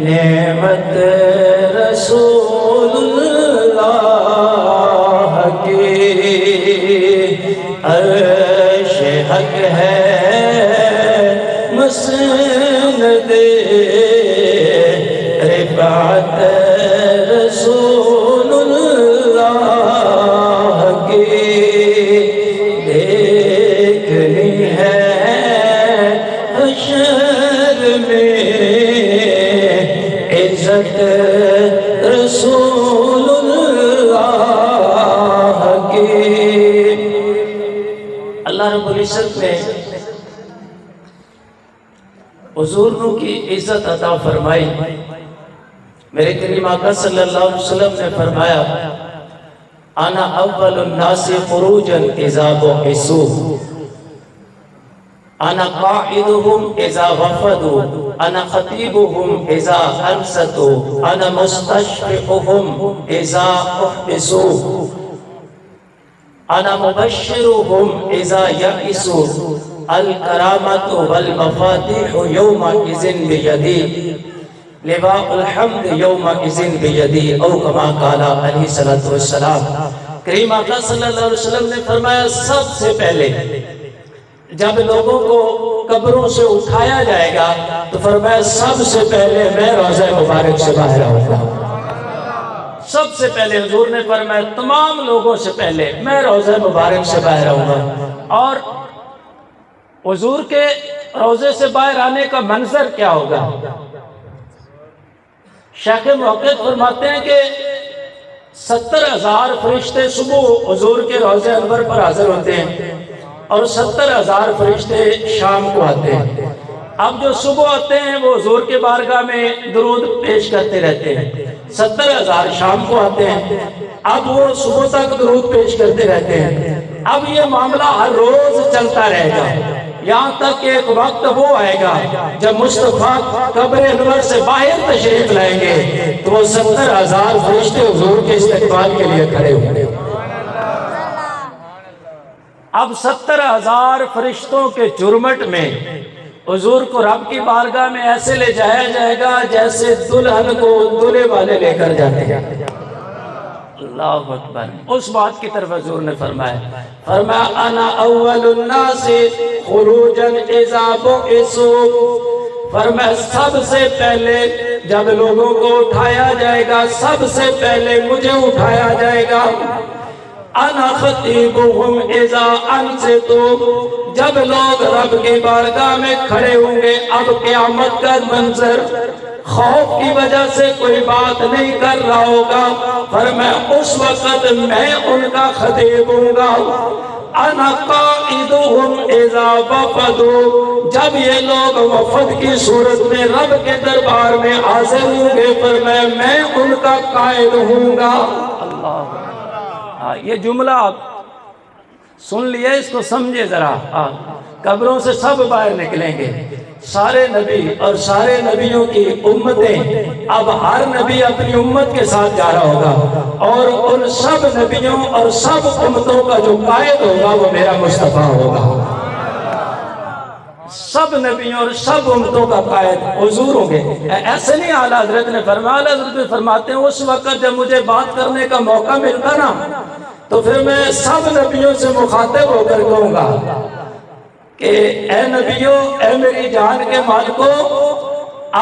نعمت رسول اللہ کی عرش حق ہے مسند رفعت رسول اللہ کی دیکھنی ہے حشر میں عزت رسول اللہ کی۔ اللہ رب العزت نے حضور کی عزت عطا فرمائی۔ میرے کریم آقا صلی اللہ علیہ وسلم نے فرمایا انا اول الناس خروجا اذا بعثوا، انا قائدهم اذا وفدوا، انا خطیبهم اذا انصتوا، انا مستشفعهم اذا احبسوا، انا مبشرهم اذا یئسوا، الکرامۃ والمفاتیح یومئذ بیدی، لواء الحمد یومئذ بیدی، او کما قال علیہ الصلوۃ والسلام۔ کریم آقا صلی اللہ علیہ وسلم نے فرمایا سب سے پہلے جب لوگوں کو قبروں سے اٹھایا جائے گا تو فرمایا سب سے پہلے میں روضہ مبارک سے باہر آؤں گا۔ سب سے پہلے حضور نے فرمایا تمام لوگوں سے پہلے میں روضہ مبارک سے باہر آؤں گا۔ اور حضور کے روضے سے باہر آنے کا منظر کیا ہوگا؟ شیخ محقق فرماتے ہیں کہ 70,000 فرشتے صبح حضور کے روضے انور پر حاضر ہوتے ہیں اور 70,000 فرشتے شام کو آتے ہیں۔ اب جو صبح آتے ہیں وہ حضور کے بارگاہ میں درود پیش کرتے رہتے ہیں، 70,000 شام کو آتے ہیں، اب وہ صبح تک درود پیش کرتے رہتے ہیں۔ اب یہ معاملہ ہر روز چلتا رہے گا یہاں تک کہ ایک وقت وہ آئے گا جب مصطفیٰ قبر انور سے باہر تشریف لائیں گے تو وہ 70,000 فرشتے حضور کے استقبال کے لیے کھڑے ہوں گے۔ اب 70,000 فرشتوں کے جرمٹ میں حضور کو رب کی بارگاہ میں ایسے لے جایا جائے گا جیسے دلہن کو دولہے والے لے کر جاتے ہیں۔ اللہ اکبر۔ اس بات کی طرف حضور نے فرمایا انا اول الناس خروجا اذا بعثوا، فرمایا سب سے پہلے جب لوگوں کو اٹھایا جائے گا سب سے پہلے مجھے اٹھایا جائے گا۔ انا خطیبهم اذا انصتوا، جب لوگ رب کی بارگاہ میں کھڑے ہوں گے اب قیامت کا منظر خوف کی وجہ سے کوئی بات نہیں کر رہا ہوگا، فرمایا اس وقت میں ان کا خطیب ہوں گا۔ انا قائدهم اذا وفدوا، جب یہ لوگ وفد کی صورت میں رب کے دربار میں حاضر ہوں گے فرمایا میں ان کا قائد ہوں گا۔ اللہ، یہ جملہ آپ سن لیے، اس کو سمجھے ذرا۔ قبروں سے سب باہر نکلیں گے، سارے نبی اور سارے نبیوں کی امتیں، اب ہر نبی اپنی امت کے ساتھ جا رہا ہوگا اور ان سب نبیوں اور سب امتوں کا جو قائد ہوگا وہ میرا مصطفیٰ ہوگا۔ سب نبیوں اور سب امتوں کا قائد حضور ہوں گے۔ ایسے نہیں اعلیٰ حضرت نے فرمایا، اعلیٰ حضرت نے فرماتے ہیں اس وقت جب مجھے بات کرنے کا موقع ملتا نا تو پھر میں سب نبیوں سے مخاطب ہو کر کہوں گا کہ اے نبیوں، اے میری جان کے مالکوں،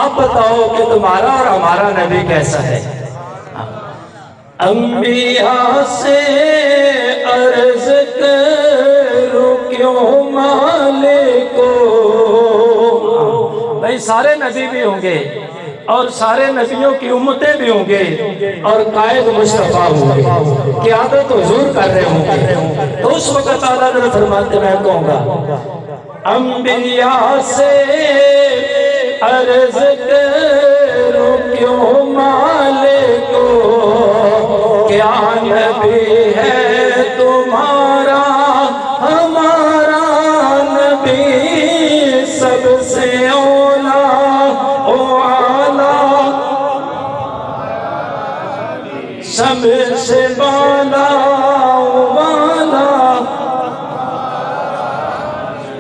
آپ بتاؤ کہ تمہارا اور ہمارا نبی کیسا ہے۔ انبیاء سے عرض کرو کیوں مالکو، بھائی سارے نبی بھی ہوں گے اور سارے نبیوں کی امتیں بھی ہوں گے اور قائد مصطفیٰ ہوں گے، قیادت حضور کر رہے ہوں گے۔ تو اس وقت اعلیٰ حضرت فرماتے میں کہوں گا انبیاء سے عرض کرو کیوں مالکو، کیا نبی ہے تمہارا ہمارا نبی، سب سے اولا او اعلیٰ سب سے بالا والا،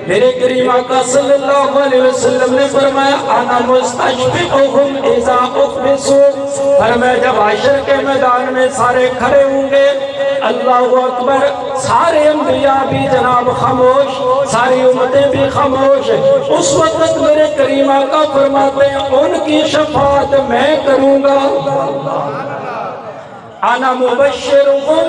میرے کریم آقا صلی اللہ علیہ وسلم نے فرمایا انا مستشفعہم اذا اخبصوا، فرمایا جب حشر کے میدان میں سارے کھڑے ہوں گے، اللہ اکبر، سارے انبیاء بھی جناب خاموش، ساری امتیں بھی خاموش، اس وقت میرے کریم آقا فرماتے ہیں ان کی شفاعت میں کروں گا۔ انا مبشرہم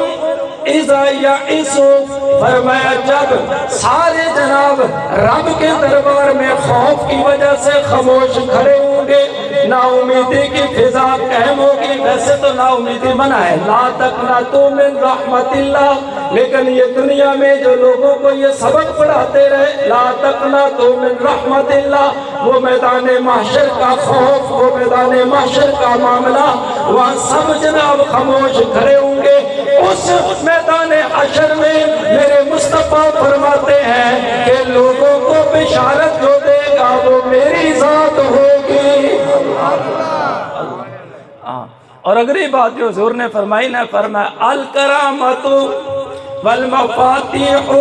اذا یئسوا، فرمایا جب سارے جناب رب کے دربار میں خوف کی وجہ سے خاموش کھڑے ہوں گے، نا امیدی کی فضا قائم ہوگی۔ ویسے تو نا امیدی منع ہے، لا تقنطوا من رحمت اللہ، لیکن یہ دنیا میں جو لوگوں کو یہ سبق پڑھاتے رہے لا تقنطوا من رحمت اللہ، وہ میدان محشر کا خوف، وہ میدان محشر کا معاملہ، وہاں سب جناب خاموش کھڑے ہوں گے۔ اس میدان حشر میں میرے مصطفیٰ فرماتے ہیں کہ لوگوں کو بشارت جو دے گا وہ میری ذات ہوگی۔ اور اگلی بات جو حضور نے فرمائی نا، فرمایا الکرامۃ والمفاتیح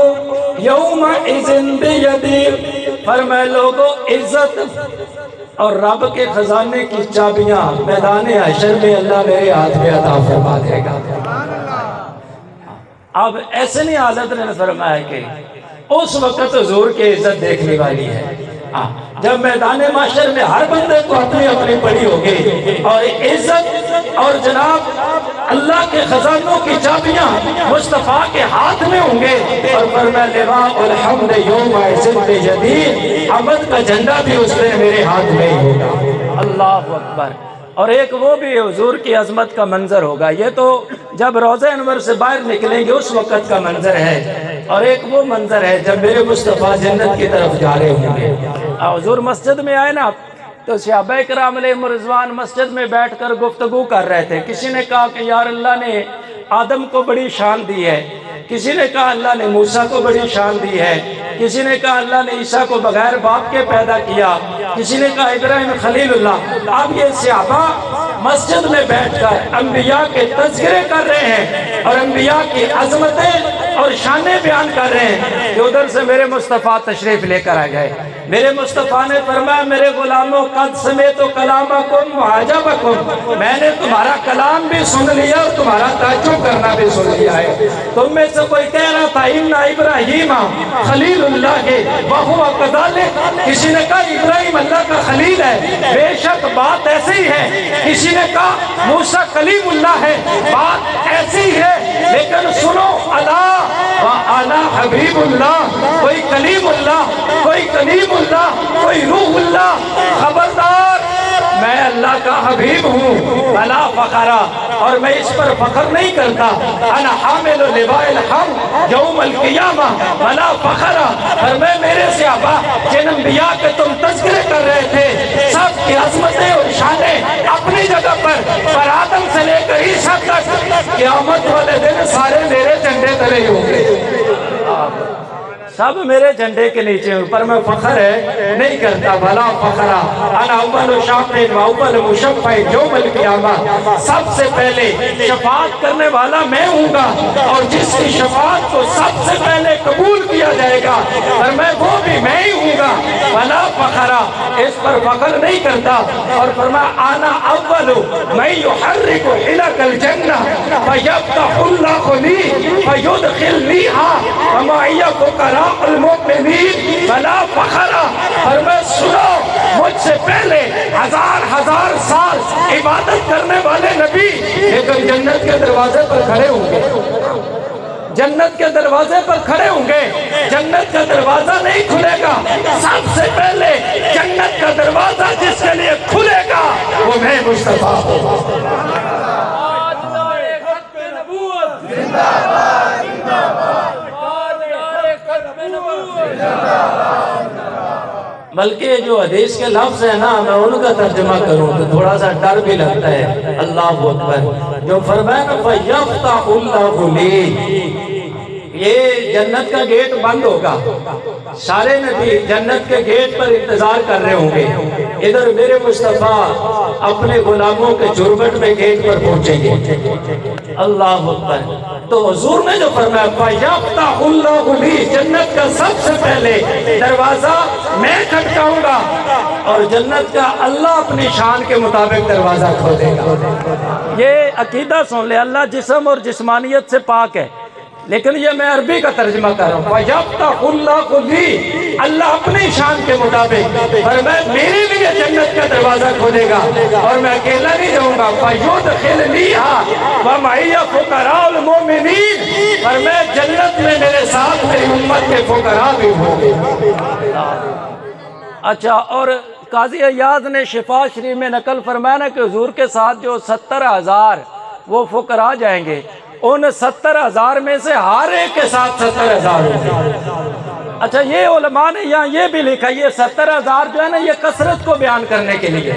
یومئذ بیدی، فرمایا لوگوں عزت اور رب کے خزانے کی چابیاں میدان حشر میں اللہ میرے ہاتھ میں عطا فرما دے گا۔ اب ایسے نہیں حضرت نے فرمایا کہ اس وقت حضور کی عزت دیکھنے والی ہے، جب میدان محشر میں ہر بندے کو اپنی اپنی پڑی ہوگی اور عزت اور جناب اللہ کے خزانوں کی چابیاں مصطفیٰ کے ہاتھ میں ہوں گے، اور فرمایا لواء الحمد یومئذ بیدی، حمد کا جھنڈا بھی اس دن میرے ہاتھ میں ہی ہوگا۔ اللہ اکبر۔ اور ایک وہ بھی حضور کی عظمت کا منظر ہوگا، یہ تو جب روضہ انور سے باہر نکلیں گے اس وقت کا منظر ہے، اور ایک وہ منظر ہے جب میرے مصطفیٰ جنت کی طرف جا رہے ہوں گے۔ حضور مسجد میں آئے نا تو صحابہ کرام علیہم رضوان مسجد میں بیٹھ کر گفتگو کر رہے تھے۔ کسی نے کہا کہ یار اللہ نے آدم کو بڑی شان دی ہے، کسی نے کہا اللہ نے موسیٰ کو بڑی شان دی ہے، کسی نے کہا اللہ نے عیسیٰ کو بغیر باپ کے پیدا کیا، کسی نے کہا ابراہیم خلیل اللہ۔ اب یہ صحابہ مسجد میں بیٹھ کر انبیاء کے تذکرے کر رہے ہیں اور انبیاء کی عظمتیں اور شانیں بیان کر رہے ہیں کہ ادھر سے میرے مصطفیٰ تشریف لے کر آ گئے۔ میرے مصطفیٰ نے فرمایا میرے غلاموں قد سمعت کلامکم وعجبکم، میں نے تمہارا کلام بھی سن لیا اور تمہارا تعجب کرنا بھی سن لیا ہے۔ تم میں سے کوئی کہہ رہا تھا ان ابراہیم خلیل اللہ وہو کذالک، کسی نے کہا ابراہیم اللہ کا خلیل ہے، بے شک بات ایسی ہے۔ کسی نے کہا موسیٰ کلیم اللہ ہے، بات ایسی ہے، لیکن سنو اللہ وَأَنَا حبیب اللہ، کوئی کلیم اللہ، کوئی کلیم اللہ، کوئی روح اللہ، خبردار میں اللہ کا حبیب ہوں، بلا فخرا، اور میں اس پر فخر نہیں کرتا، انا حامل لواء الحمد یوم القیامہ بلا فخرا، اور میں میرے صحابہ جن انبیاء کے تم تذکرے کر رہے تھے سب کی عظمتیں اور شانیں اپنی جگہ پر آدم سے لے کر عیسیٰ تک قیامت والے دن سارے میرے جھنڈے تلے ہوں گے، سب میرے جھنڈے کے نیچے ہوں، پر میں فخر ہے نہیں کرتا، بھلا فخرا انا اول شافع و اول مشفع یوم القیامہ، سب سے پہلے شفاعت کرنے والا میں ہوں گا، اور جس کی شفاعت کو سب سے پہلے قبول کیا جائے گا اور میں وہ بھی میں ہی ہوں گا، بھلا فخرا، اس پر فخر نہیں کرتا۔ اور فرمایا انا اول من یحرک حلق الجنہ فیفتح اللہ لی فیدخلنیہا ومعی فقراء المؤمنین بلا فخرا، اور میں سنو مجھ سے پہلے ہزار سال عبادت کرنے والے نبی لیکن جنت کے دروازے پر کھڑے ہوں گے، جنت کے دروازے پر کھڑے ہوں گے، جنت کا دروازہ نہیں کھلے گا، سب سے پہلے جنت کا دروازہ جس کے لیے کھلے گا وہ میں مصطفیٰ ہوں۔ بلکہ جو حدیث کے لفظ ہیں نا میں ان کا ترجمہ کروں تو تھوڑا سا ڈر بھی لگتا ہے۔ اللہ اکبر، جو فرمایا نا فَيَفْتَحُ اللَّهُ لِي، یہ جنت کا گیٹ بند ہوگا، سارے نبی جنت کے گیٹ پر انتظار کر رہے ہوں گے، ادھر میرے مصطفیٰ اپنے غلاموں کے جربٹ میں گیٹ پر پہنچیں گے۔ اللہ اکبر، تو حضور نے جو فرمایا فَيَفْتَحُ اللَّهُ لِي، جنت کا سب سے پہلے دروازہ میں کھٹکاؤں گا اور جنت کا اللہ اپنی شان کے مطابق دروازہ کھولے گا۔ یہ عقیدہ سن لے، اللہ جسم اور جسمانیت سے پاک ہے، لیکن یہ میں عربی کا ترجمہ کر رہا ہوں۔ فَيَفْتَحُ اللَّهُ لِي، اللہ اپنی شان کے مطابق فرمایا میرے لیے جنت کا دروازہ کھولے گا اور میں اکیلا نہیں جاؤں گا۔ فَيُدْخِلْنِيهَا وَمَعِيَ فُقَرَاءُ الْمُؤْمِنِينَ، فرمایا جنت میں میرے ساتھ میری امت کے فقراء بھی ہوں گے۔ اچھا، اور قاضی عیاض نے شفا شریف میں نقل فرمایا نا کہ حضور کے ساتھ جو 70,000 وہ فقراء جائیں گے، ان 70,000 میں سے ہر ایک کے ساتھ 70,000 ہوں گے۔ اچھا، یہ علماء نے یہاں یہ بھی لکھا، یہ 70,000 جو ہے نا یہ کثرت کو بیان کرنے کے لیے،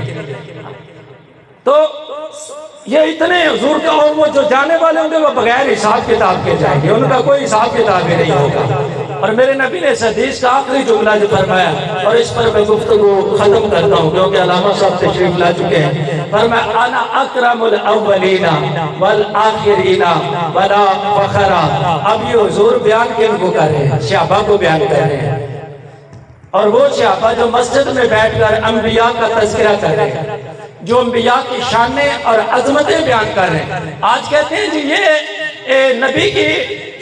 تو یہ اتنے حضور کا، اور وہ جو جانے والے ہوں گے وہ بغیر حساب کتاب کے جائیں گے، ان کا کوئی حساب کتاب ہی نہیں ہوگا۔ اور میرے نبی نے اس حدیث کا آخری جملہ جو فرمایا، اور اس پر میں گفتگو ختم کرتا ہوں کیونکہ علامہ صاحب تشریف لا چکے ہیں، فرمایا انا اکرم الاولین والآخرین ولا فخر۔ اب یہ حضور بیان کن کو کر رہے ہیں؟ صحابہ کو بیان کر رہے ہیں، اور وہ صحابہ جو مسجد میں بیٹھ کر انبیاء کا تذکرہ کر رہے ہیں، جو انبیاء کی شانیں اور عظمتیں بیان کر رہے ہیں۔ آج کہتے ہیں جی یہ نبی کی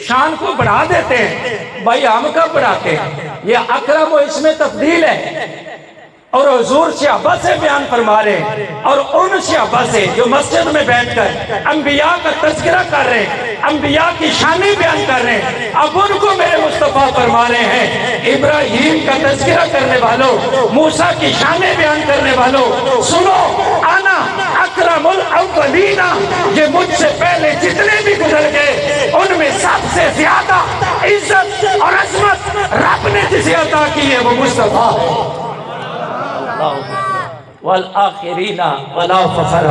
شان کو بڑھا دیتے ہیں، بھائی ہم کب بڑھاتے ہیں؟ یہ اکرم و اس میں تفضیل ہے، اور حضور صحابہ سے بیان فرما رہے ہیں، اور ان صحابہ سے جو مسجد میں بیٹھ کر انبیاء کا تذکرہ کر رہے ہیں، انبیاء کی شانیں بیان کر رہے ہیں، اب ان کو میرے مصطفیٰ فرما رہے ہیں ابراہیم کا تذکرہ کرنے والوں، موسیٰ کی شانیں بیان کرنے والوں، سنو انا اکرم الاولین، یہ مجھ سے پہلے جتنے بھی گزر گئے ان میں سب سے زیادہ عزت اور عظمت رب نے جسے عطا کی ہے وہ مصطفیٰ ہے۔ والآخرین ولا فخر،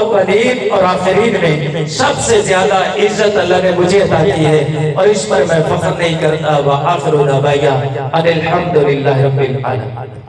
اولین اور آخرین میں سب سے زیادہ عزت اللہ نے مجھے عطا کی ہے، اور اس پر میں فخر نہیں کرتا۔ وآخر دعوانا ان الحمدللہ رب العالمین۔